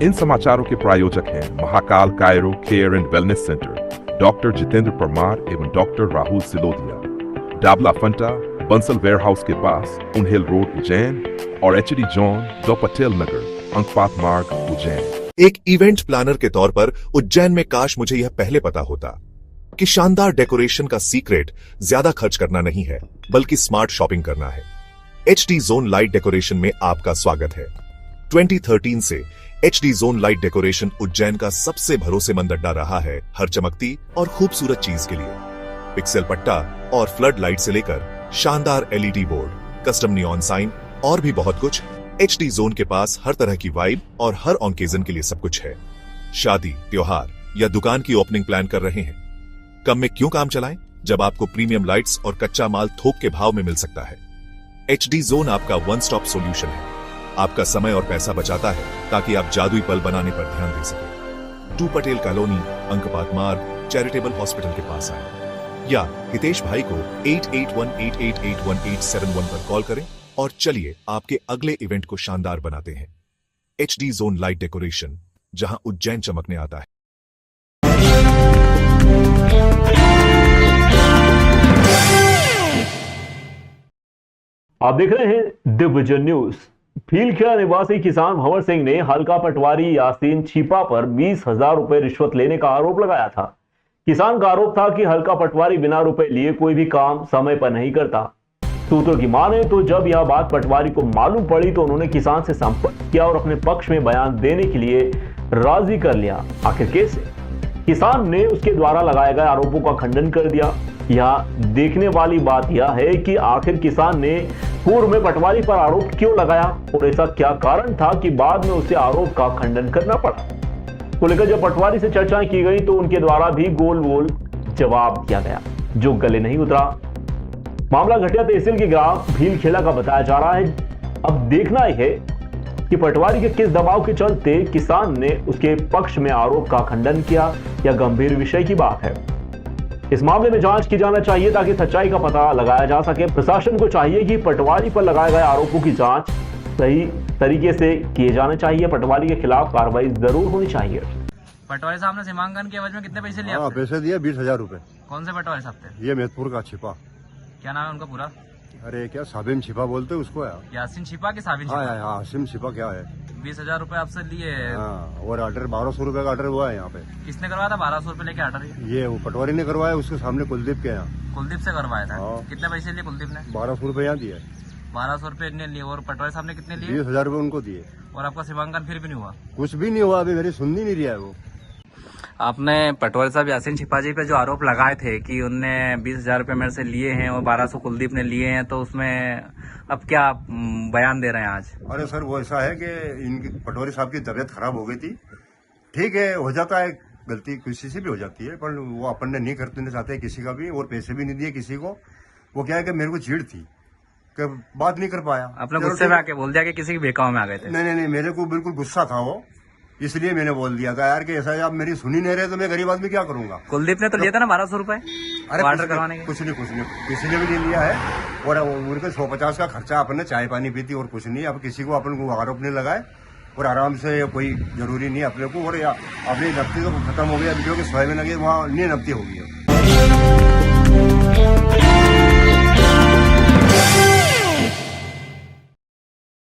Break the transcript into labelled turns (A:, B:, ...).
A: इन समाचारों के प्रायोजक हैं Mahakal chiro care and wellness centre, doctor Jitendra Parmar एवं डॉक्टर राहुल सिलोदिया, डाबला फंटा, बंसल वेयरहाउस के पास, उन्हेल रोड उज्जैन और एचडी जॉन, दो पटेल नगर, अंकपात मार्ग उज्जैन।
B: एक इवेंट प्लानर के तौर पर उज्जैन में काश मुझे यह पहले पता होता कि शानदार डेकोरेशन का सीक्रेट ज्यादा खर्च करना नहीं है, बल्कि स्मार्ट शॉपिंग करना है। HD जोन लाइट डेकोरेशन में आपका स्वागत है। 2013 से HD zone light decoration Ujjain का सबसे भरोसेमंद अड्डा रहा है हर चमकती और खूबसूरत चीज के लिए। पिक्सल पट्टा और फ्लड लाइट से लेकर शानदार LED बोर्ड, कस्टम नियॉन साइन और भी बहुत कुछ, HD जोन के पास हर तरह की वाइब और हर ऑकेजन के लिए सब कुछ है। शादी, त्योहार या दुकान की ओपनिंग प्लान कर रहे हैं? कम में क्यों काम चलाएं जब आपको प्रीमियम लाइट्स और कच्चा माल थोक के भाव में मिल सकता है। HD जोन आपका वन स्टॉप सॉल्यूशन है। आपका समय और पैसा बचाता है ताकि आप जादुई पल बनाने पर ध्यान दे सकें। 2 पटेल कॉलोनी, अंकपात मार्ग, चैरिटेबल हॉस्पिटल के पास आए या हितेश भाई को 8818881871 पर कॉल करें और चलिए आपके अगले इवेंट को शानदार बनाते हैं। HD जोन लाइट डेकोरेशन, जहां उज्जैन चमकने आता है।
C: आप देख रहे हैं दिग्विजय न्यूज। भीलखेड़ा निवासी किसान भंवर सिंह ने हल्का पटवारी यासीन छिपा पर 20,000 रुपए रिश्वत लेने का आरोप लगाया था। किसान का आरोप था कि हल्का पटवारी बिना रुपए लिए कोई भी काम समय पर नहीं करता। सूत्रों की माने तो जब यह बात पटवारी को मालूम पड़ी तो उन्होंने किसान से संपर्क किया और अपने पक्ष में बयान देने के लिए राजी कर लिया। आखिर कैसे? किसान ने उसके द्वारा लगाए गए आरोपों का खंडन कर दिया। यहाँ देखने वाली बात यह है कि आखिर किसान ने पूर्व में पटवारी पर आरोप क्यों लगाया और ऐसा क्या कारण था कि बाद में उसे आरोप का खंडन करना पड़ा। को लेकर जब पटवारी से चर्चाएं की गई तो उनके द्वारा भी गोल गोल जवाब दिया गया जो गले नहीं उतरा। मामला घटिया तहसील के ग्राम भीलखेड़ा का बताया जा रहा है। अब देखना यह है कि पटवारी के किस दबाव के चलते किसान ने उसके पक्ष में आरोप का खंडन किया। यह गंभीर विषय की बात है। इस मामले में जांच की जाना चाहिए ताकि सच्चाई का पता लगाया जा सके। प्रशासन को चाहिए कि पटवारी पर लगाए गए आरोपों की जांच सही तरीके से किए जाने चाहिए। पटवारी के खिलाफ कार्रवाई जरूर होनी चाहिए।
D: पटवारी साहब ने सीमांकन के एवज में कितने पैसे लिए?
E: पैसे दिए 20,000 रुपए।
D: कौन से पटवारी साहब थे?
E: ये मेहतपुर का छिपा।
D: क्या नाम है उनका पूरा?
E: अरे क्या साबिम छिपा बोलते उसको यार।
D: यासीन छिपा की साबिन छिपा?
E: हाँ हासिम छिपा क्या है।
D: 20,000 रुपए आपसे लिए?
E: हाँ, और ऑर्डर 1200 रुपए का ऑर्डर हुआ है यहाँ पे।
D: किसने करवाया था 1200 रुपए लेके ऑर्डर?
E: ये वो पटवारी ने करवाया, उसके सामने कुलदीप के यहाँ।
D: कुलदीप से करवाया था?
E: हाँ।
D: कितने पैसे लिए कुलदीप ने?
E: 1200 रुपए यहाँ दिए।
D: 1200 रुपए ने लिए और पटवारी साहब ने कितने लिए?
E: 20,000 रुपए उनको दिए।
D: और आपका सीमांकन फिर भी नहीं हुआ?
E: कुछ भी नहीं हुआ, अभी मेरी सुननी नहीं रहा है वो।
D: आपने पटवारी साहब यासीन छिपा जी पे जो आरोप लगाए थे कि उनने 20,000 रुपए मेरे से लिए हैं और 1200 कुलदीप ने लिए हैं, तो उसमें अब क्या बयान दे रहे हैं आज?
E: अरे सर वो ऐसा है कि इनकी पटवारी साहब की तबीयत खराब हो गई थी। ठीक है, हो जाता है, गलती किसी से भी हो जाती है, पर वो अपन ने नहीं करते चाहते किसी का भी, और पैसे भी नहीं दिए किसी को। वो क्या है कि मेरे को चिढ़ थी कि बात नहीं कर पाया।
D: आपने गुस्से में आके बोल दिया कि किसी के बेकाव में आ गए थे?
E: नहीं, मेरे को बिल्कुल गुस्सा था वो, इसलिए मैंने बोल दिया था यार कि ऐसा आप मेरी सुनी नहीं रहे तो मैं गरीब आदमी क्या करूंगा।
D: कुलदीप ने तो लिया था ना 1200 रुपए ऑर्डर करवाने के?
E: कुछ नहीं किसी ने भी नहीं लिया है। और उनके 150 का खर्चा अपन ने चाय पानी पी थी और कुछ नहीं। अब किसी को अपन को आरोप नहीं लगाए और आराम से कोई जरूरी नहीं अपने को। और अपनी नफ्ती तो खत्म हो गया, जो कि 100 में लगे वहाँ नहीं नफ्ती हो गई है।